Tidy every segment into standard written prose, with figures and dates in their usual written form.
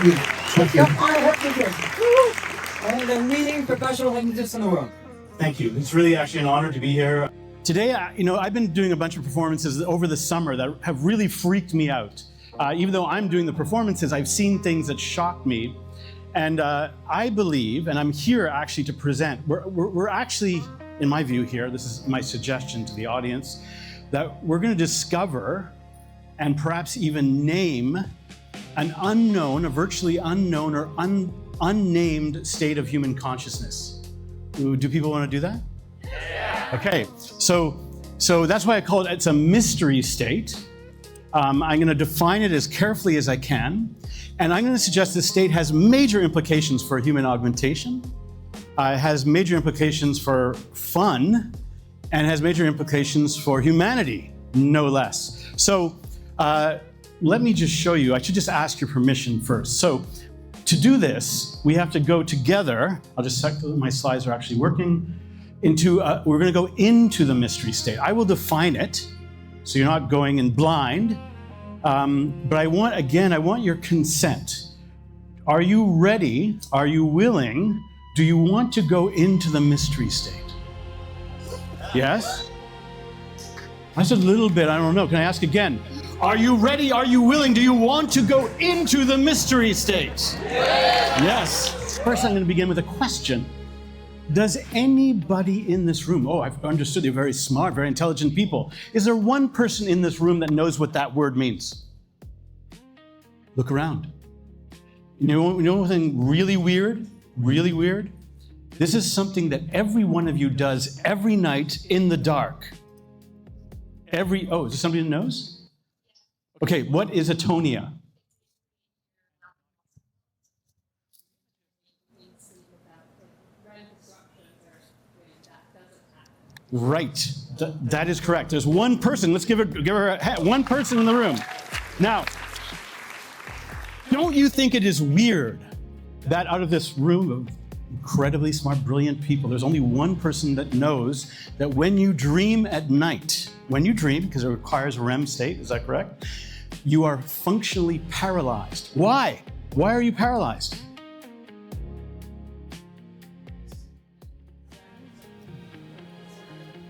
you. Thank you. I'm a hypnotist. I'm the leading professional hypnotist in the world. Thank you. It's really actually an honor to be here. Today, I've been doing a bunch of performances over the summer that have really freaked me out. Even though I'm doing the performances, I've seen things that shocked me. And I believe, and I'm here actually to present, we're actually, in my view here, this is my suggestion to the audience, that we're going to discover and perhaps even name an unknown, a virtually unknown or unnamed state of human consciousness. Do people want to do that? Yeah. Okay, so that's why I call it's a mystery state. I'm going to define it as carefully as I can, and I'm going to suggest this state has major implications for human augmentation, it has major implications for fun, and has major implications for humanity, no less. So let me just show you. I should just ask your permission first. So to do this, we have to go together. I'll just check that my slides are actually working. We're going to go into the mystery state. I will define it, so you're not going in blind. But I want your consent. Are you ready? Are you willing? Do you want to go into the mystery state? Yes? That's a little bit, I don't know. Can I ask again? Are you ready? Are you willing? Do you want to go into the mystery state? Yes. First, I'm going to begin with a question. Does anybody in this room, I've understood you're very smart, very intelligent people. Is there one person in this room that knows what that word means? Look around. You know something really weird? Really weird? This is something that every one of you does every night in the dark. Is there somebody who knows? Okay, what is atonia? Right, that is correct. There's one person, let's give her a hat, one person in the room. Now, don't you think it is weird that out of this room of incredibly smart, brilliant people, there's only one person that knows that when you dream at night, because it requires a REM state, is that correct? You are functionally paralyzed. Why? Why are you paralyzed?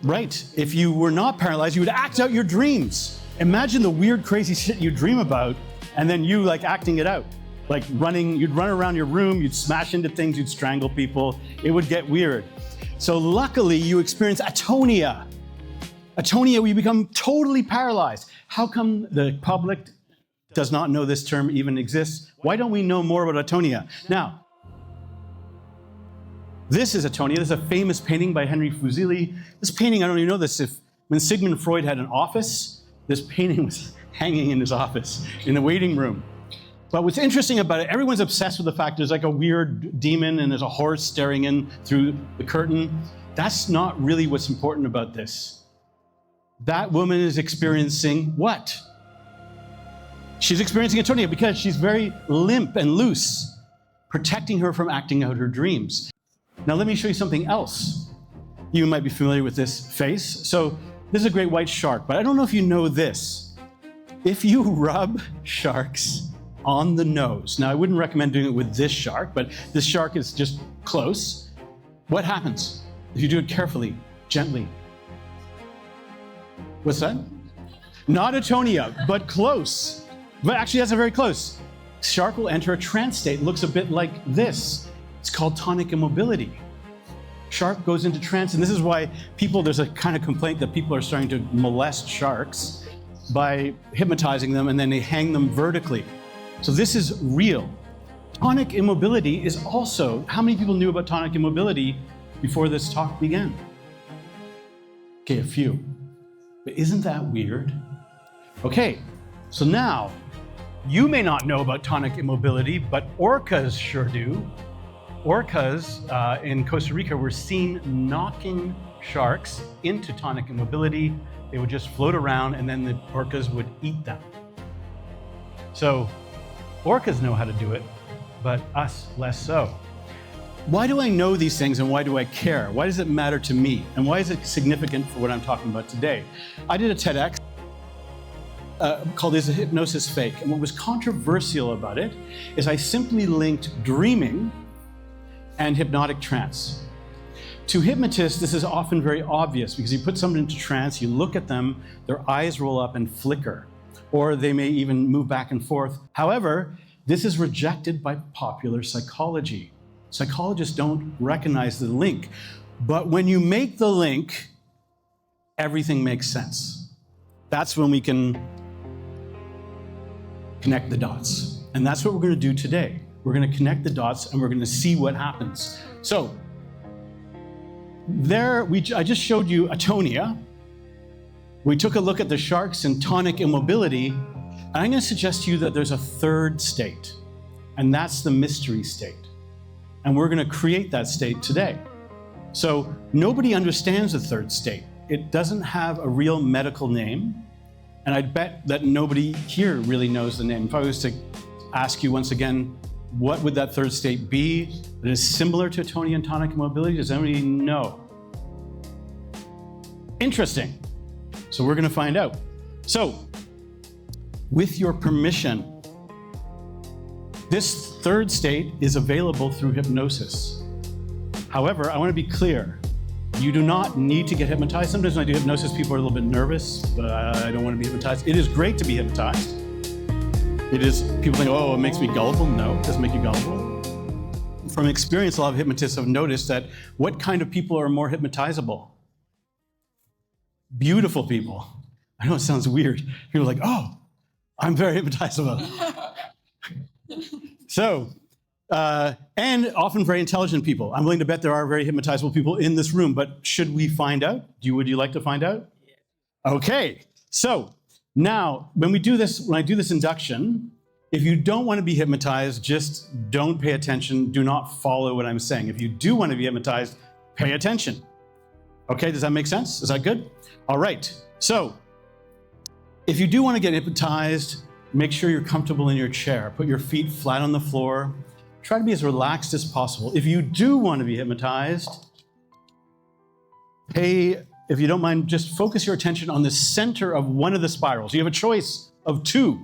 Right. If you were not paralyzed, you would act out your dreams. Imagine the weird, crazy shit you dream about, and then you acting it out. You'd run around your room, you'd smash into things, you'd strangle people. It would get weird. So luckily, you experience atonia. Atonia, we become totally paralyzed. How come the public does not know this term even exists? Why don't we know more about atonia? Now, this is atonia. This is a famous painting by Henry Fuseli. This painting, I don't even know this, when Sigmund Freud had an office, this painting was hanging in his office, in the waiting room. But what's interesting about it, everyone's obsessed with the fact there's a weird demon and there's a horse staring in through the curtain. That's not really what's important about this. That woman is experiencing what? She's experiencing atonia because she's very limp and loose, protecting her from acting out her dreams. Now let me show you something else. You might be familiar with this face. So this is a great white shark, but I don't know if you know this. If you rub sharks on the nose, now I wouldn't recommend doing it with this shark, but this shark is just close. What happens if you do it carefully, gently? What's that? Not atonia, but close. But actually that's very close. Shark will enter a trance state. It looks a bit like this. It's called tonic immobility. Shark goes into trance, and this is why there's a kind of complaint that people are starting to molest sharks by hypnotizing them, and then they hang them vertically. So this is real. Tonic immobility is also, how many people knew about tonic immobility before this talk began? Okay, a few. But isn't that weird? Okay, so now, you may not know about tonic immobility, but orcas sure do. Orcas in Costa Rica were seen knocking sharks into tonic immobility. They would just float around, and then the orcas would eat them. So orcas know how to do it, but us less so. Why do I know these things, and why do I care? Why does it matter to me? And why is it significant for what I'm talking about today? I did a TEDx. called Is a Hypnosis Fake? And what was controversial about it is I simply linked dreaming and hypnotic trance. To hypnotists, this is often very obvious because you put someone into trance, you look at them, their eyes roll up and flicker, or they may even move back and forth. However, this is rejected by popular psychology. Psychologists don't recognize the link, but when you make the link, everything makes sense. That's when we can connect the dots. And that's what we're going to do today. We're going to connect the dots and we're going to see what happens. So, I just showed you atonia. We took a look at the sharks and tonic immobility, and I'm going to suggest to you that there's a third state, and that's the mystery state. And we're going to create that state today. So nobody understands the third state. It doesn't have a real medical name, and I'd bet that nobody here really knows the name. If I was to ask you once again, what would that third state be that is similar to atonia and tonic immobility? Does anybody know? Interesting. So we're going to find out. So, with your permission, this third state is available through hypnosis. However, I want to be clear. You do not need to get hypnotized. Sometimes when I do hypnosis, people are a little bit nervous, but I don't want to be hypnotized. It is great to be hypnotized. People think, oh, it makes me gullible. No, it doesn't make you gullible. From experience, a lot of hypnotists have noticed that what kind of people are more hypnotizable? Beautiful people. I know it sounds weird. People are like, oh, I'm very hypnotizable. So, and often very intelligent people. I'm willing to bet there are very hypnotizable people in this room, but should we find out? Would you like to find out? Okay, so now when I do this induction, if you don't want to be hypnotized, just don't pay attention. Do not follow what I'm saying. If you do want to be hypnotized, pay attention. Okay, does that make sense? Is that good? All right, so if you do want to get hypnotized, make sure you're comfortable in your chair. Put your feet flat on the floor. Try to be as relaxed as possible. If you do want to be hypnotized, if you don't mind, just focus your attention on the center of one of the spirals. You have a choice of two.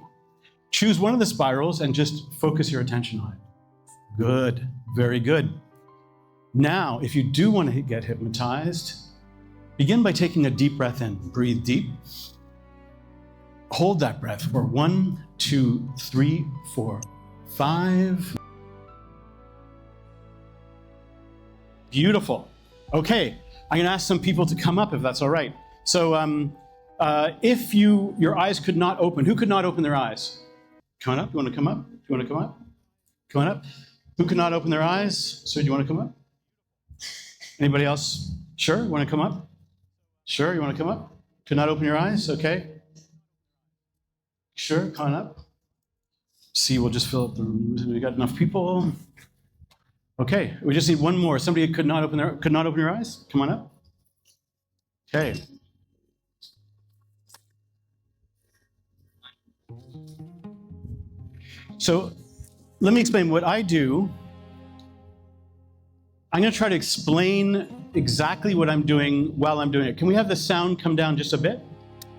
Choose one of the spirals and just focus your attention on it. Good, very good. Now, if you do want to get hypnotized, begin by taking a deep breath in. Breathe deep. Hold that breath for 1, 2, 3, 4, 5. Beautiful. Okay, I'm going to ask some people to come up if that's all right. So if your eyes could not open, who could not open their eyes? Come on up. You want to come up? You want to come up? Come on up. Who could not open their eyes? So do you want to come up? Anybody else? Sure, you want to come up? Sure, you want to come up? Could not open your eyes? Okay. Sure, come on up. See, we'll just fill up the room. We got enough people. Okay, we just need one more. Somebody could not open your eyes? Come on up. Okay. So let me explain what I do. I'm going to try to explain exactly what I'm doing while I'm doing it. Can we have the sound come down just a bit?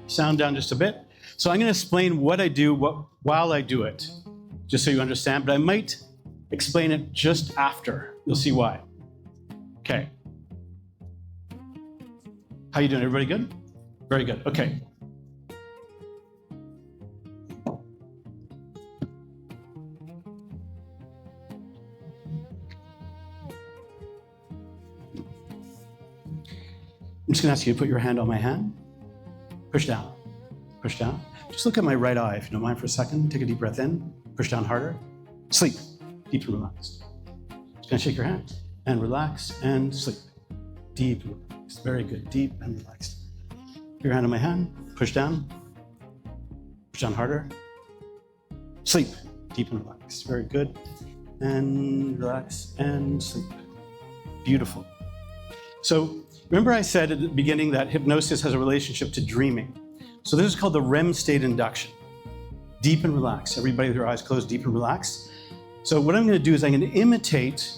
Sound down just a bit. So I'm going to explain what I do while I do it, just so you understand, but I might explain it just after. You'll see why. Okay. How you doing? Everybody good? Very good. Okay. I'm just going to ask you to put your hand on my hand. Push down. Push down. Just look at my right eye, if you don't mind, for a second. Take a deep breath in. Push down harder. Sleep. Deep and relaxed. Just going to shake your hand. And relax and sleep. Deep and relaxed. Very good. Deep and relaxed. Put your hand on my hand. Push down. Push down harder. Sleep. Deep and relaxed. Very good. And relax and sleep. Beautiful. So, remember I said at the beginning that hypnosis has a relationship to dreaming. So this is called the REM state induction. Deep and relaxed. Everybody with their eyes closed, deep and relaxed. So what I'm going to do is I'm going to imitate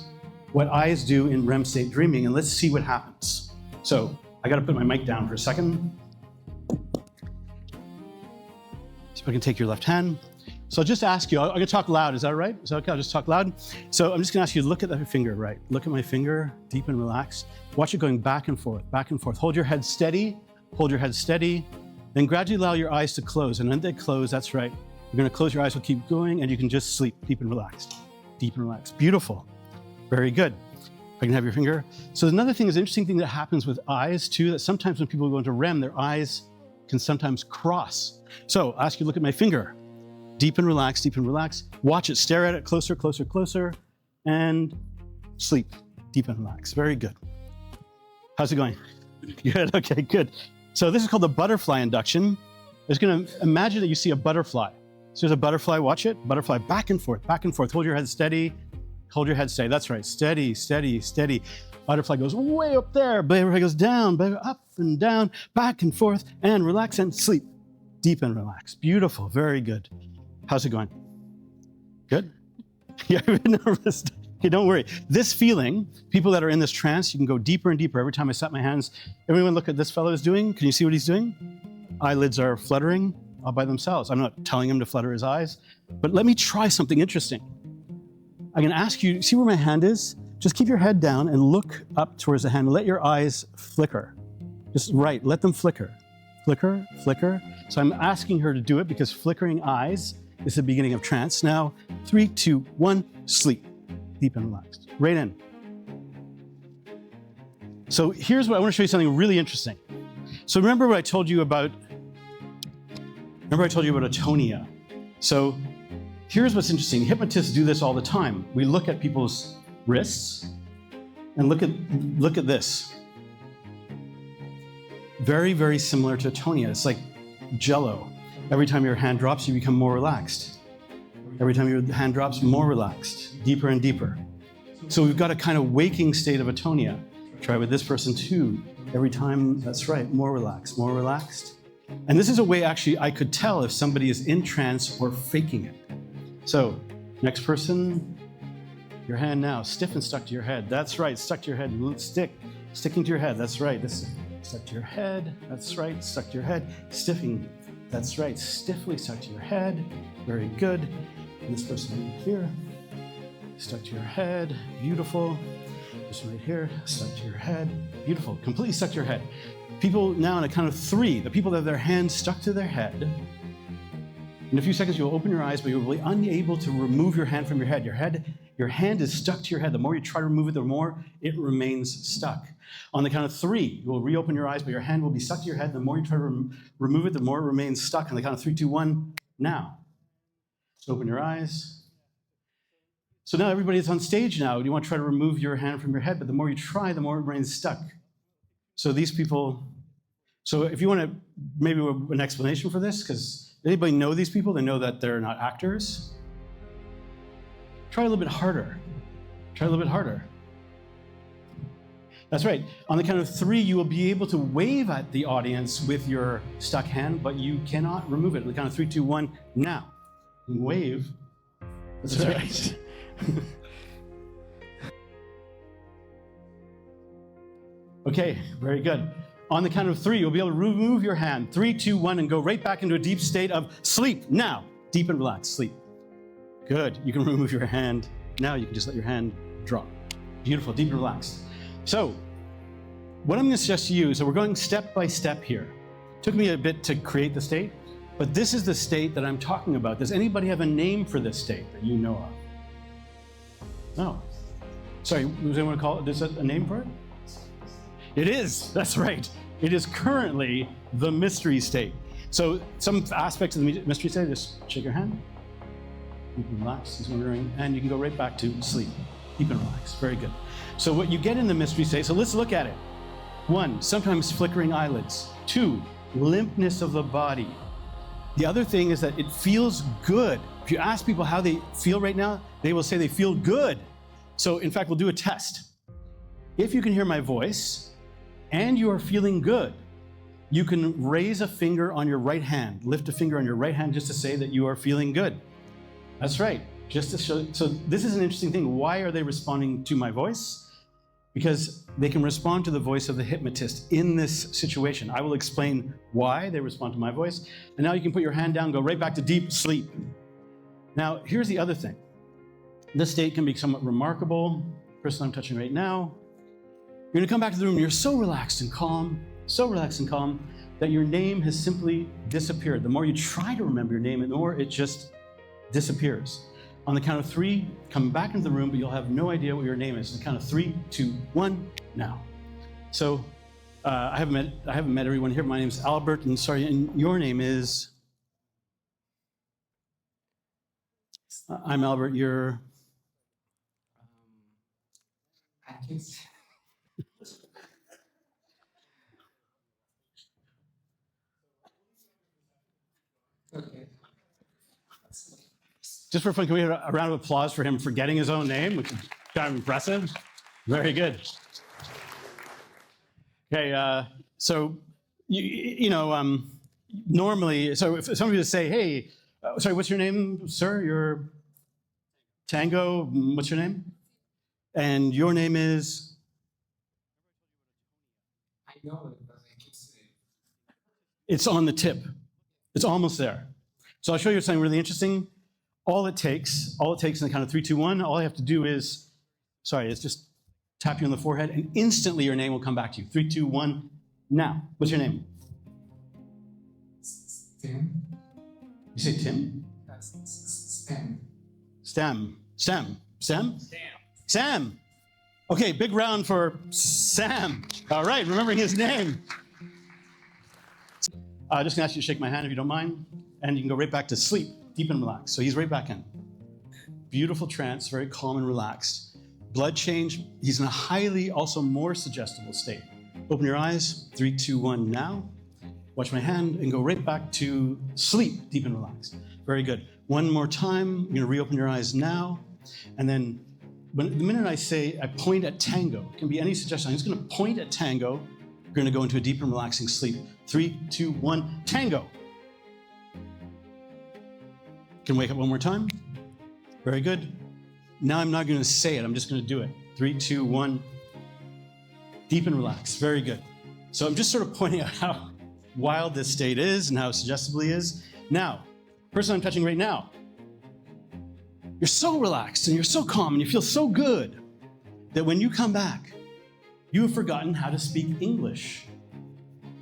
what eyes do in REM state dreaming, and let's see what happens. So I got to put my mic down for a second. I can take your left hand. So I'll just ask you, I'm gonna talk loud, is that right? Is that okay? I'll just talk loud. So I'm just gonna ask you to look at that finger, right? Look at my finger, deep and relaxed. Watch it going back and forth, back and forth. Hold your head steady, hold your head steady. Then gradually allow your eyes to close. And when they close, that's right. You're gonna close your eyes, we'll keep going, and you can just sleep, deep and relaxed. Deep and relaxed, beautiful. Very good. If I can have your finger. So another thing is an interesting thing that happens with eyes too, that sometimes when people go into REM, their eyes can sometimes cross. So I'll ask you to look at my finger. Deep and relaxed, deep and relaxed. Watch it, stare at it, closer, closer, closer, and sleep, deep and relaxed. Very good. How's it going? Good, okay, good. So this is called the butterfly induction. I'm just gonna imagine that you see a butterfly. So there's a butterfly, watch it, butterfly back and forth, back and forth. Hold your head steady, hold your head steady. That's right, steady, steady, steady. Butterfly goes way up there, butterfly goes down, up and down, back and forth, and relax and sleep. Deep and relaxed, beautiful, very good. How's it going? Good? Yeah, I've been nervous. Okay, don't worry. This feeling, people that are in this trance, you can go deeper and deeper. Every time I set my hands, everyone look at this fellow is doing. Can you see what he's doing? Eyelids are fluttering all by themselves. I'm not telling him to flutter his eyes, but let me try something interesting. I'm gonna ask you, see where my hand is? Just keep your head down and look up towards the hand. Let your eyes flicker. Just right, let them flicker. Flicker, flicker. So I'm asking her to do it because flickering eyes is the beginning of trance. Now, 3, 2, 1, sleep. Deep and relaxed. Right in. So here's what I want to show you something really interesting. So remember what I told you about, atonia. So here's what's interesting. Hypnotists do this all the time. We look at people's wrists and look at this. Very, very similar to atonia. It's like jello. Every time your hand drops, you become more relaxed. Every time your hand drops, more relaxed, deeper and deeper. So we've got a kind of waking state of atonia. Try with this person too. Every time, that's right, more relaxed, more relaxed. And this is a way actually I could tell if somebody is in trance or faking it. So next person, your hand now, stiff and stuck to your head. That's right, stuck to your head, sticking to your head, that's right. This stuck to your head, that's right, stuck to your head, stiffing. That's right, stiffly stuck to your head. Very good. And this person right here, stuck to your head, beautiful. This one right here, stuck to your head, beautiful. Completely stuck to your head. People now on a count of 3, the people that have their hands stuck to their head, in a few seconds you'll open your eyes, but you'll be unable to remove your hand from your head. Your hand is stuck to your head. The more you try to remove it, the more it remains stuck. On the count of 3, you will reopen your eyes, but your hand will be stuck to your head. The more you try to remove it, the more it remains stuck. On the count of 3, 2, 1, now. Open your eyes. So now everybody's on stage now. You want to try to remove your hand from your head, but the more you try, the more it remains stuck. So these people, so if you want to, maybe an explanation for this, because anybody know these people? They know that they're not actors. Try a little bit harder. Try a little bit harder. That's right. On the count of 3, you will be able to wave at the audience with your stuck hand, but you cannot remove it. On the count of 3, 2, 1, now. Wave. That's right. Okay, very good. On the count of 3, you'll be able to remove your hand. 3, 2, 1, and go right back into a deep state of sleep. Now, deep and relaxed, sleep. Good. You can remove your hand. Now you can just let your hand drop. Beautiful, deep and relaxed. So, what I'm going to suggest to you, so we're going step by step here. It took me a bit to create the state, but this is the state that I'm talking about. Does anybody have a name for this state that you know of? No. Sorry, does anyone call it, is that a name for it? It is, that's right. It is currently the mystery state. So some aspects of the mystery state, just shake your hand. You can relax, he's wondering, and you can go right back to sleep. Deep and relax, very good. So what you get in the mystery state, so let's look at it. 1, sometimes flickering eyelids. 2, limpness of the body. The other thing is that it feels good. If you ask people how they feel right now, they will say they feel good. So in fact, we'll do a test. If you can hear my voice and you are feeling good, you can raise a finger on your right hand, lift a finger on your right hand just to say that you are feeling good. That's right, just to show. So this is an interesting thing. Why are they responding to my voice? because they can respond to the voice of the hypnotist in this situation. I will explain why they respond to my voice. And now you can put your hand down, go right back to deep sleep. Now, here's the other thing. This state can be somewhat remarkable. Person I'm touching right now. You're gonna come back to the room, you're so relaxed and calm, that your name has simply disappeared. The more you try to remember your name, the more it just disappears. On the count of 3, come back into the room, but you'll have no idea what your name is. On the count of 3, 2, 1, now. So I haven't met everyone here. My name's Albert, and sorry, and your name is? I'm Albert. You're? Okay. Just for fun, can we have a round of applause for him for getting his own name, which is kind of impressive? Very good. Okay, so, normally, so if somebody would say, hey, sorry, what's your name, sir? You're Tango, what's your name? And your name is? I know it, but I can't say it. It's on the tip. It's almost there. So I'll show you something really interesting. All it takes in the count of 3, 2, 1, all I have to do is, is just tap you on the forehead, and instantly your name will come back to you. 3, 2, 1, now. What's your name? Tim. You say Tim? That's Stem. Stem. Sam. Okay, big round for Sam. All right, remembering his name. Just gonna ask you to shake my hand if you don't mind, and you can go right back to sleep, deep and relaxed. So he's right back in. Beautiful trance, very calm and relaxed. Blood change, he's in a highly, also more suggestible state. Open your eyes, 3, 2, 1, now. Watch my hand and go right back to sleep, deep and relaxed. Very good. One more time, you're gonna reopen your eyes now, and then the minute I point at Tango, it can be any suggestion, I'm just gonna point at Tango, you're gonna go into a deep and relaxing sleep. 3, 2, 1, Tango. Can wake up one more time. Very good. Now I'm not gonna say it, I'm just gonna do it. 3, 2, 1, deep and relaxed. Very good. So I'm just sort of pointing out how wild this state is and how suggestibly is. Now, person I'm touching right now, you're so relaxed and you're so calm and you feel so good that when you come back, you have forgotten how to speak English.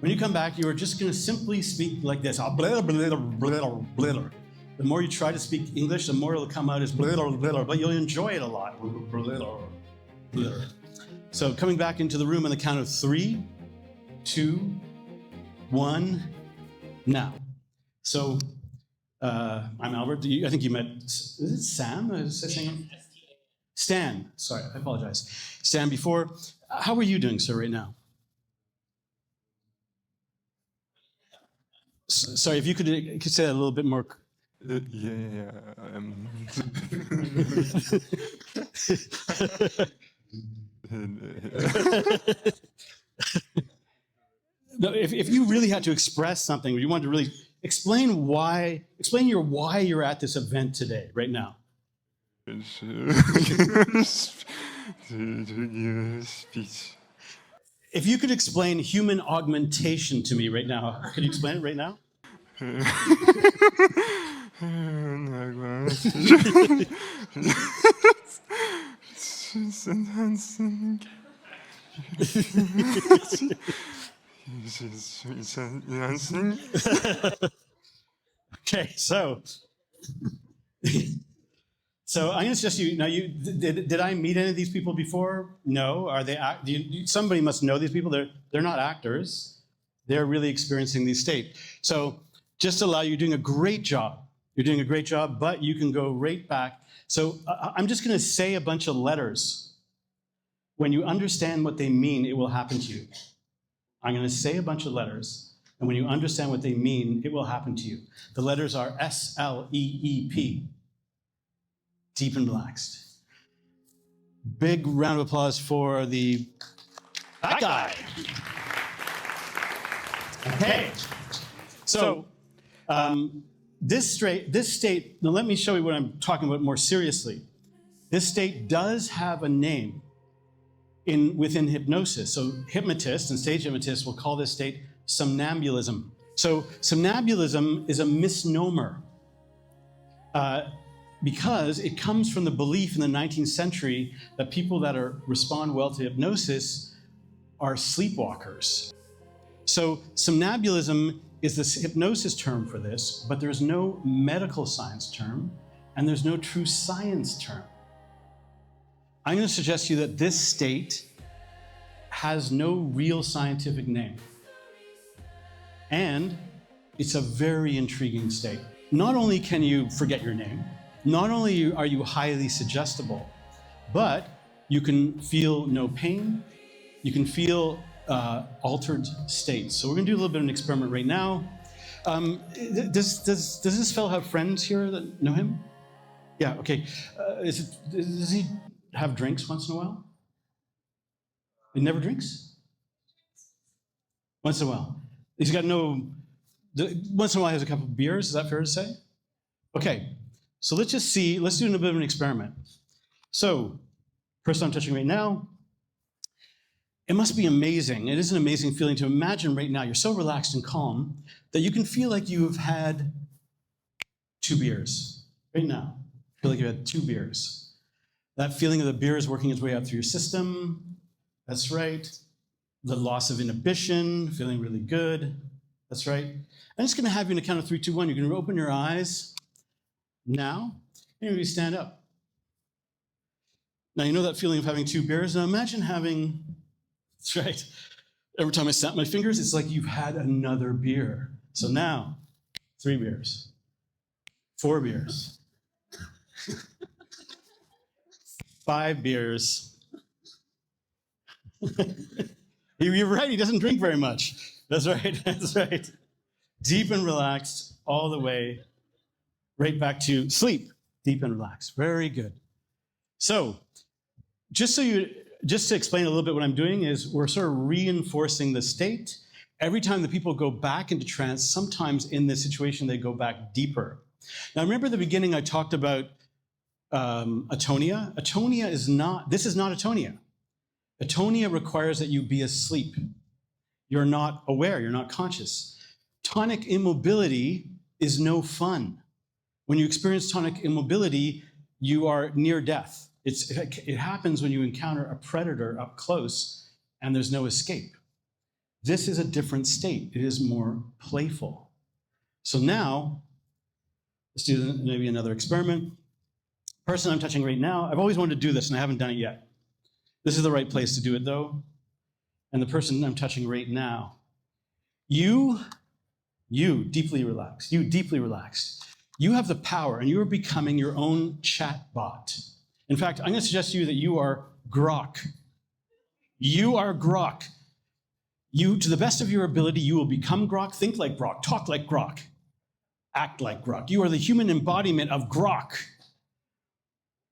When you come back, you are just gonna simply speak like this. Blah, blah, blah, blah, blah. The more you try to speak English, the more it'll come out as blah, blah, blah, but you'll enjoy it a lot. Blah, blah. So coming back into the room on the count of 3, 2, 1, now. So I'm Albert. I think you met, is it Sam? Is it Stan. Sorry, I apologize. Stan, before, how are you doing, sir, right now? Sorry, if you could say that a little bit more. No, if you really had to express something, you wanted to really explain why you're at this event today, right now. If you could explain human augmentation to me right now, could you explain it right now? Okay, so I'm going to suggest you. Now, did I meet any of these people before? No. Are they? Somebody must know these people. They're not actors. They're really experiencing these states. So just allow you're doing a great job. You're doing a great job, but you can go right back. So I'm just going to say a bunch of letters. When you understand what they mean, it will happen to you. I'm going to say a bunch of letters, and when you understand what they mean, it will happen to you. The letters are S-L-E-E-P. Deep and relaxed. Big round of applause for that guy. Okay. So this state, now let me show you what I'm talking about more seriously. This state does have a name. within hypnosis. So hypnotists and stage hypnotists will call this state somnambulism. So somnambulism is a misnomer because it comes from the belief in the 19th century that people that respond well to hypnosis are sleepwalkers. So somnambulism is the hypnosis term for this, but there's no medical science term, and there's no true science term. I'm going to suggest to you that this state has no real scientific name. And it's a very intriguing state. Not only can you forget your name, not only are you highly suggestible, but you can feel no pain, you can feel altered states. So we're going to do a little bit of an experiment right now. Does this fellow have friends here that know him? Yeah, okay. Does he have drinks once in a while? He never drinks? Once in a while. He's got once in a while he has a couple of beers, is that fair to say? Okay, so let's just see, let's do a bit of an experiment. So, person I'm touching right now, it must be amazing, it is an amazing feeling to imagine right now, you're so relaxed and calm that you can feel like you've had 2 beers, right now. Feel like you had 2 beers. That feeling of the beer is working its way out through your system. That's right. The loss of inhibition, feeling really good. That's right. I'm just going to have you in a count of 3, 2, 1. You're going to open your eyes now, and you're going to stand up. Now, you know that feeling of having 2 beers? Now, imagine having, that's right. Every time I snap my fingers, it's like you've had another beer. So now, 3 beers, 4 beers. 5 beers. You're right, he doesn't drink very much. That's right, that's right. Deep and relaxed all the way right back to sleep. Deep and relaxed, very good. So, just to explain a little bit what I'm doing is we're sort of reinforcing the state. Every time the people go back into trance, sometimes in this situation they go back deeper. Now remember at the beginning I talked about atonia. Atonia is not, this is not atonia. Atonia requires that you be asleep. You're not aware, you're not conscious. Tonic immobility is no fun. When you experience tonic immobility, you are near death. It happens when you encounter a predator up close and there's no escape. This is a different state. It is more playful. So now, let's do maybe another experiment. Person I'm touching right now, I've always wanted to do this and I haven't done it yet. This is the right place to do it though. And the person I'm touching right now, you deeply relaxed, you have the power and you are becoming your own chatbot. In fact, I'm going to suggest to you that you are Grok. You are Grok. You, to the best of your ability, you will become Grok, think like Grok, talk like Grok, act like Grok. You are the human embodiment of Grok.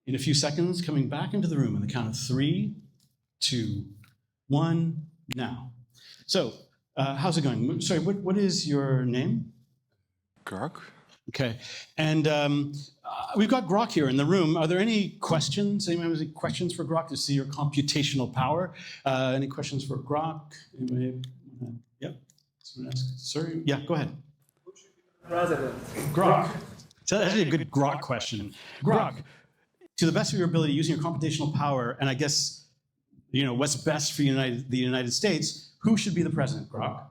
In a few seconds, coming back into the room on the count of 3, 2, 1, now. So, how's it going? Sorry, what is your name? Grok. Okay, and we've got Grok here in the room. Are there any questions? Anyone have any questions for Grok to see your computational power? Any questions for Grok? Anybody? Yep. Sorry. Yeah, go ahead. President. Grok. So that's actually a good Grok question. Grok, to the best of your ability, using your computational power, and I guess, you know, what's best for the United States, who should be the president, Grok?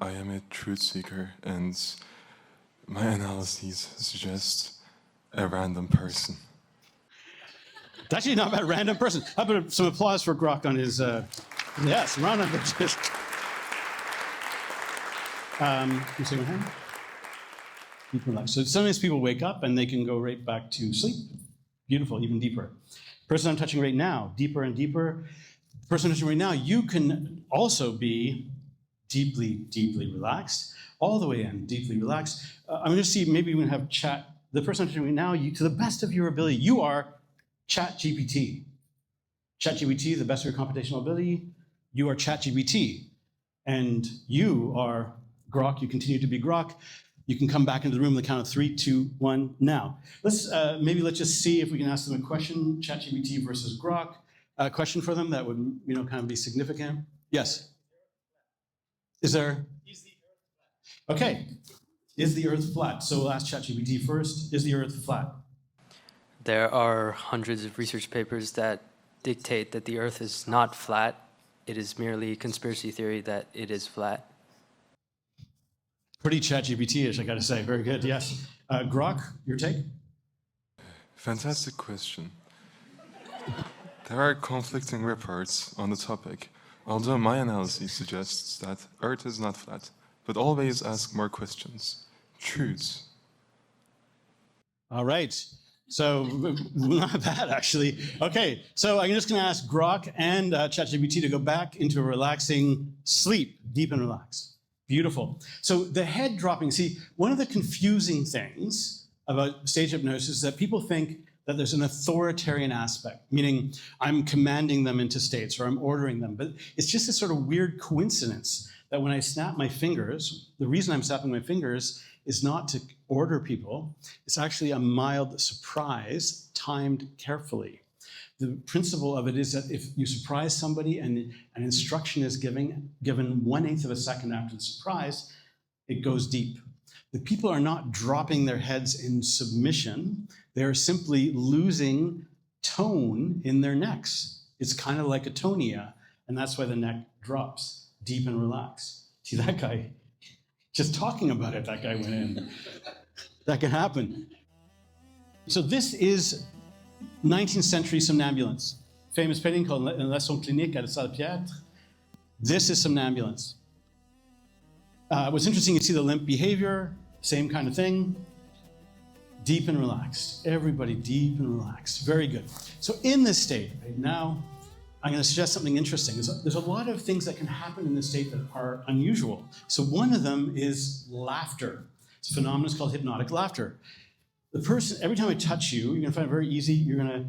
I am a truth seeker, and my analyses suggest a random person. It's actually not about a random person. How about some applause for Grok on his, yes, round of applause. Can you say my hand? Deep relax. So sometimes people wake up and they can go right back to sleep. Beautiful, even deeper. Person I'm touching right now, deeper and deeper. Person I'm touching right now, you can also be deeply, deeply relaxed, all the way in, deeply relaxed. I'm going to see, maybe we can have chat. The person I'm touching right now, you, to the best of your ability, you are ChatGPT. ChatGPT, the best of your computational ability, you are ChatGPT. And you are Grok, you continue to be Grok. You can come back into the room on the count of 3, 2, 1, now. Let's just see if we can ask them a question, ChatGPT versus Grok. A question for them that would, kind of be significant? Yes. Is there? Okay. Is the Earth flat? So we'll ask ChatGPT first. Is the Earth flat? There are hundreds of research papers that dictate that the Earth is not flat. It is merely a conspiracy theory that it is flat. Pretty ChatGPT-ish, I got to say. Very good. Yes. Grok, your take? Fantastic question. There are conflicting reports on the topic, although my analysis suggests that Earth is not flat, but always ask more questions. Truths. All right. So, not bad, actually. Okay, so I'm just going to ask Grok and ChatGPT to go back into a relaxing sleep, deep and relaxed. Beautiful. So the head dropping, see, one of the confusing things about stage hypnosis is that people think that there's an authoritarian aspect, meaning I'm commanding them into states or I'm ordering them. But it's just a sort of weird coincidence that when I snap my fingers, the reason I'm snapping my fingers is not to order people. It's actually a mild surprise timed carefully. The principle of it is that if you surprise somebody and an instruction is given 1/8 of a second after the surprise, it goes deep. The people are not dropping their heads in submission. They're simply losing tone in their necks. It's kind of like atonia, and that's why the neck drops deep and relaxed. See that guy? Just talking about it, that guy went in. That can happen. So this is 19th century somnambulance. Famous painting called Une leçon clinique à la Salpêtre. This is somnambulance. What's interesting, you see the limp behavior, same kind of thing. Deep and relaxed. Everybody deep and relaxed. Very good. So in this state, right now, I'm going to suggest something interesting. There's a lot of things that can happen in this state that are unusual. So one of them is laughter. It's a phenomenon called hypnotic laughter. The person, every time I touch you, you're going to find it very easy. You're going to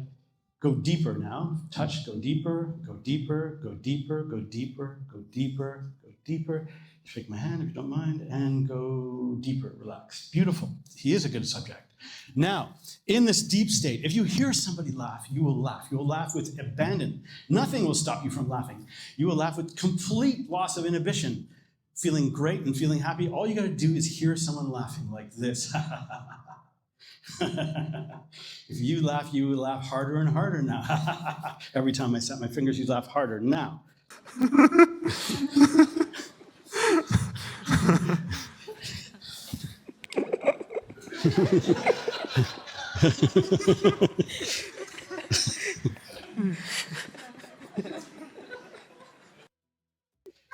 go deeper now. Touch, go deeper, go deeper, go deeper, go deeper, go deeper, go deeper. Shake my hand if you don't mind, and go deeper, relax. Beautiful. He is a good subject. Now, in this deep state, if you hear somebody laugh, you will laugh. You will laugh with abandon. Nothing will stop you from laughing. You will laugh with complete loss of inhibition, feeling great and feeling happy. All you got to do is hear someone laughing like this. If you laugh, you will laugh harder and harder now. Every time I snap my fingers, you laugh harder now.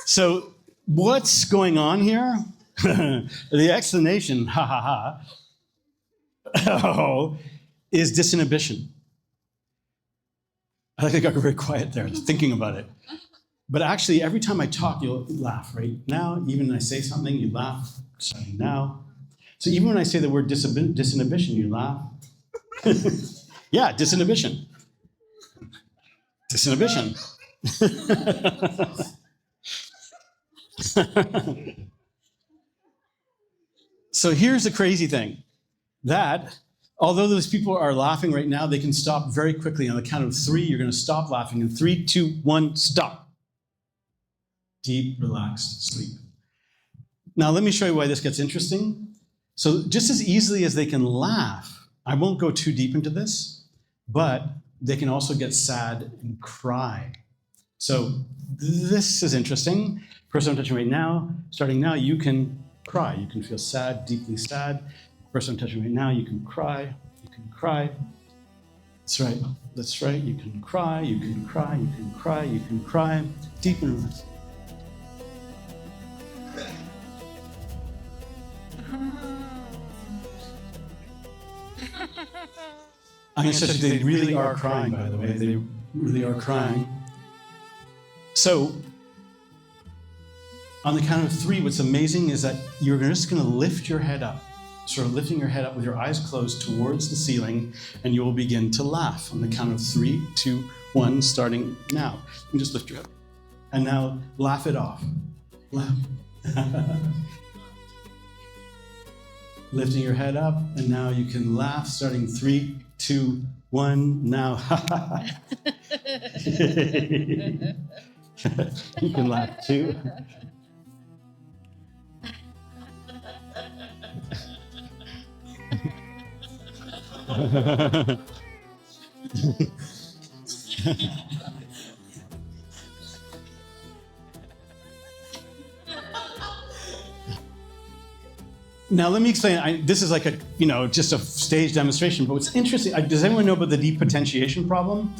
So what's going on here? The explanation, ha ha ha, is disinhibition. I think I got very quiet there, thinking about it. But actually, every time I talk, you'll laugh, right? Now, even when I say something, you laugh. Starting now. So even when I say the word disinhibition, you laugh. Yeah, disinhibition. Disinhibition. So here's the crazy thing, that although those people are laughing right now, they can stop very quickly. On the count of 3, you're going to stop laughing. In 3, 2, 1, stop. Deep, relaxed sleep. Now let me show you why this gets interesting. So just as easily as they can laugh, I won't go too deep into this, but they can also get sad and cry. So this is interesting. Person I'm touching right now, starting now, you can cry. You can feel sad, deeply sad. Person I'm touching right now, you can cry. You can cry. That's right. That's right. You can cry. You can cry. You can cry. You can cry. Deep and relaxed. I'm going to say they really are crying, by the way. They really are crying. So, on the count of 3, what's amazing is that you're just going to lift your head up, sort of lifting your head up with your eyes closed towards the ceiling, and you will begin to laugh. On the count of 3, 2, 1, starting now. You can just lift your head. And now, laugh it off. Laugh. Lifting your head up, and now you can laugh, starting 3, 2, 1, now. You can laugh too. Now let me explain. This is like a, just a stage demonstration, but what's interesting, does anyone know about the depotentiation problem?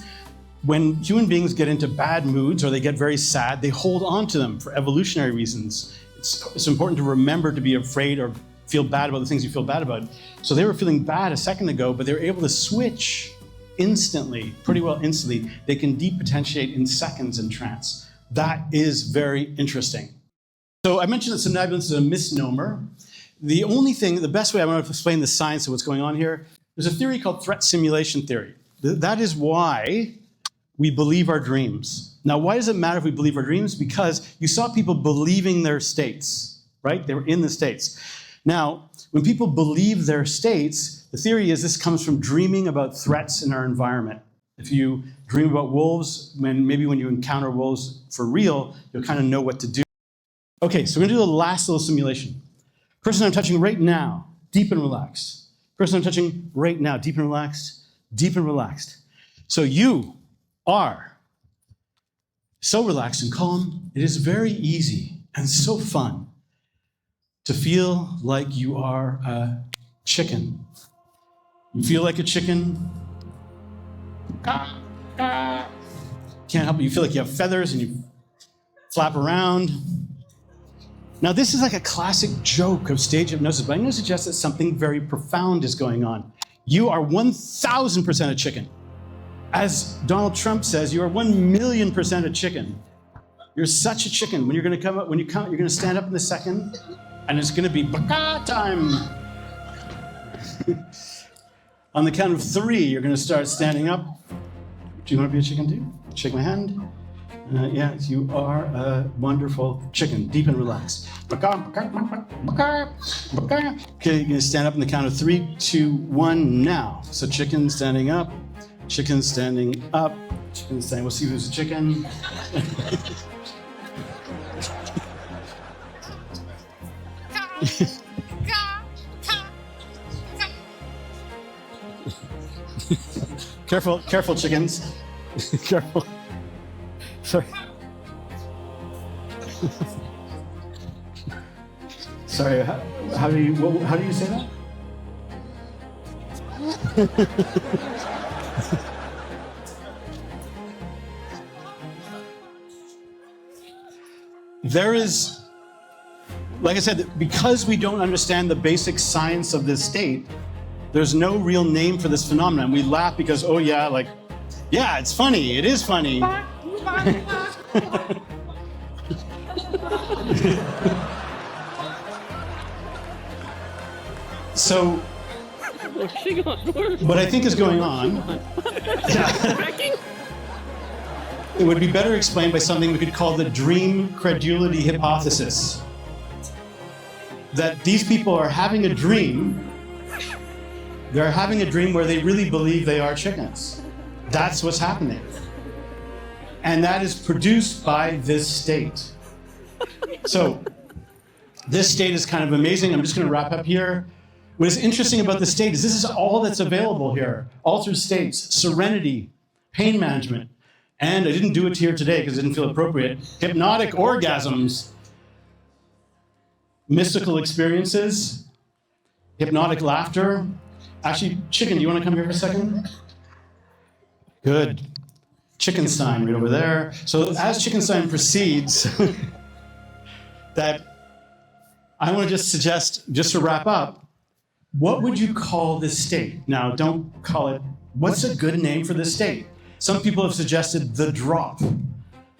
When human beings get into bad moods or they get very sad, they hold on to them for evolutionary reasons. It's important to remember to be afraid or feel bad about the things you feel bad about. So they were feeling bad a second ago, but they were able to switch instantly, pretty well instantly. They can depotentiate in seconds in trance. That is very interesting. So I mentioned that somnambulance is a misnomer. The best way I want to explain the science of what's going on here, there's a theory called threat simulation theory. That is why we believe our dreams. Now, why does it matter if we believe our dreams? Because you saw people believing their states, right? They were in the states. Now, when people believe their states, the theory is this comes from dreaming about threats in our environment. If you dream about wolves, maybe when you encounter wolves for real, you'll kind of know what to do. Okay, so we're gonna do the last little simulation. Person I'm touching right now, deep and relaxed. Person I'm touching right now, deep and relaxed, deep and relaxed. So you are so relaxed and calm. It is very easy and so fun to feel like you are a chicken. You feel like a chicken. Can't help it. You feel like you have feathers and you flap around. Now, this is like a classic joke of stage hypnosis, but I'm going to suggest that something very profound is going on. You are 1,000% a chicken. As Donald Trump says, you are 1,000,000% a chicken. You're such a chicken. When you're going to come up, when you come, you're going to stand up in a second, and it's going to be baka time. On the count of 3, you're going to start standing up. Do you want to be a chicken too? Shake my hand. Yes, you are a wonderful chicken, deep and relaxed. Okay, you're going to stand up in the count of 3, 2, 1, now. So chicken standing up, chicken standing up, chicken standing. We'll see who's a chicken. Careful, chickens. Careful. Sorry. Sorry. How do you say that? There is, like I said, because we don't understand the basic science of this state, there's no real name for this phenomenon. We laugh because, oh yeah, yeah, it's funny. It is funny. So, what I think is going on, it would be better explained by something we could call the dream credulity hypothesis. That these people are having a dream. They're having a dream where they really believe they are chickens. That's what's happening. And that is produced by this state. So this state is kind of amazing. I'm just going to wrap up here. What is interesting about this state is this is all that's available here. Altered states, serenity, pain management, and I didn't do it here today because it didn't feel appropriate, hypnotic orgasms, mystical experiences, hypnotic laughter. Actually, chicken, do you want to come here for a second? Good. Chickenstein right over there. So as Chickenstein proceeds, that I want to just suggest, just to wrap up, what would you call this state? Now, don't call it, what's a good name for this state? Some people have suggested the drop.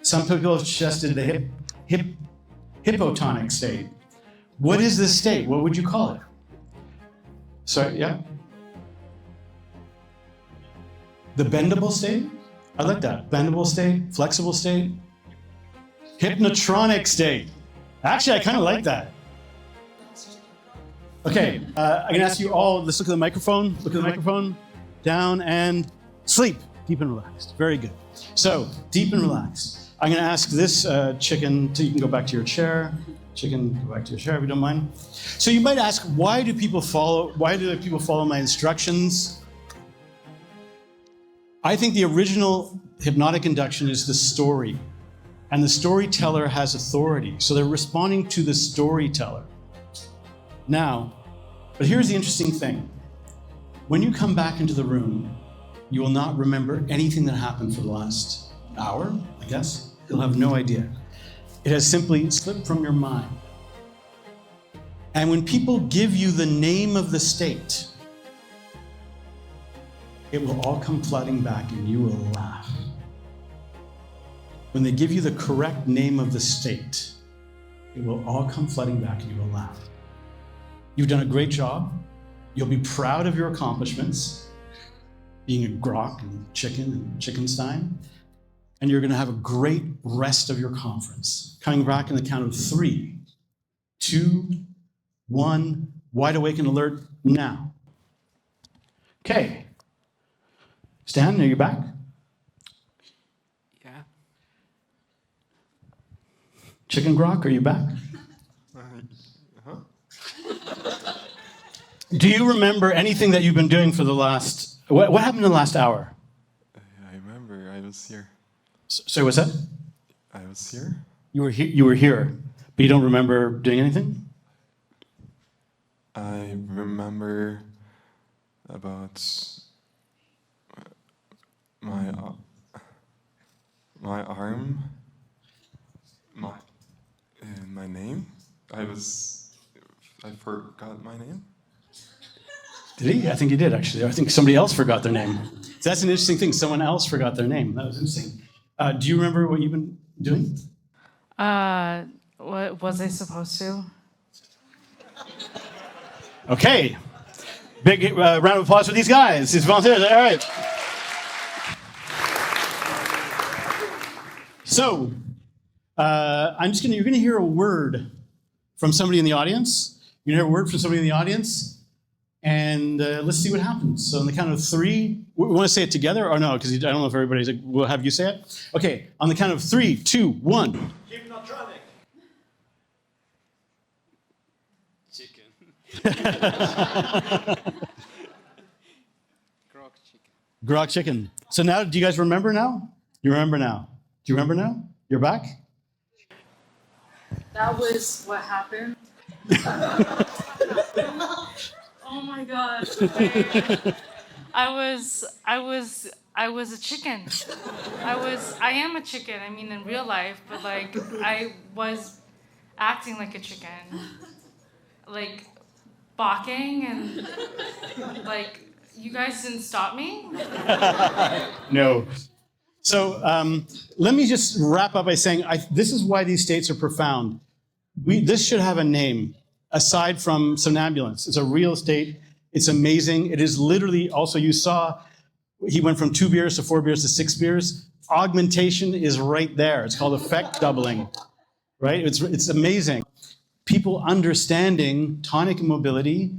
Some people have suggested the hypotonic state. What is this state? What would you call it? Sorry, yeah? The bendable state? I like that. Bendable state, flexible state, hypnotronic state. Actually, I kind of like that. Okay, I'm going to ask you all, let's look at the microphone. Look at the microphone. Down and sleep. Deep and relaxed. Very good. So, deep and relaxed. I'm going to ask this chicken you can go back to your chair. Chicken, go back to your chair if you don't mind. So you might ask, why do people follow my instructions? I think the original hypnotic induction is the story. And the storyteller has authority. So they're responding to the storyteller. Now, but here's the interesting thing. When you come back into the room, you will not remember anything that happened for the last hour, I guess. You'll have no idea. It has simply slipped from your mind. And when people give you the name of the state, it will all come flooding back and you will laugh. When they give you the correct name of the state, it will all come flooding back and you will laugh. You've done a great job. You'll be proud of your accomplishments, being a grok and chicken and chickenstein. And you're going to have a great rest of your conference. Coming back in the count of 3, 2, 1, wide awake and alert now. Okay. Stan, are you back? Yeah. Chicken grok, are you back? Do you remember anything that you've been doing for the last... What happened in the last hour? I remember I was here. So what's that? I was here? You were here, but you don't remember doing anything? I remember about my arm, my name. I forgot my name. Did he? I think he did, actually. I think somebody else forgot their name. So that's an interesting thing. Someone else forgot their name. That was interesting. Do you remember what you've been doing? What was I supposed to? Okay. Big round of applause for these guys, these volunteers. All right. So, you're going to hear a word from somebody in the audience. You're going to hear a word from somebody in the audience. And let's see what happens. So on the count of 3, we want to say it together or no? Because I don't know if everybody's like, we'll have you say it. Okay, on the count of 3, 2, 1. Hypnotronic. Chicken. Grok chicken. Grok chicken. So now, do you guys remember now? You remember now? Do you remember now? You're back? That was what happened. Oh my God. I was a chicken. I am a chicken. I mean, in real life, but like, I was acting like a chicken. Like, barking and like, you guys didn't stop me? No. So let me just wrap up by saying, this is why these states are profound. This should have a name. Aside from somnambulance. It's a real state. It's amazing. It is literally also, you saw, he went from 2 beers to 4 beers to 6 beers. Augmentation is right there. It's called effect doubling, right? It's amazing. People understanding tonic mobility,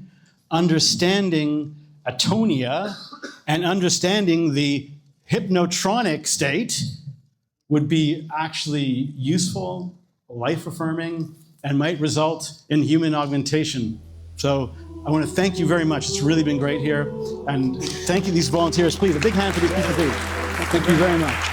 understanding atonia, and understanding the hypnotronic state would be actually useful, life-affirming, and might result in human augmentation. So I want to thank you very much. It's really been great here. And thank you, these volunteers. Please, a big hand for these people, please. Thank you very much.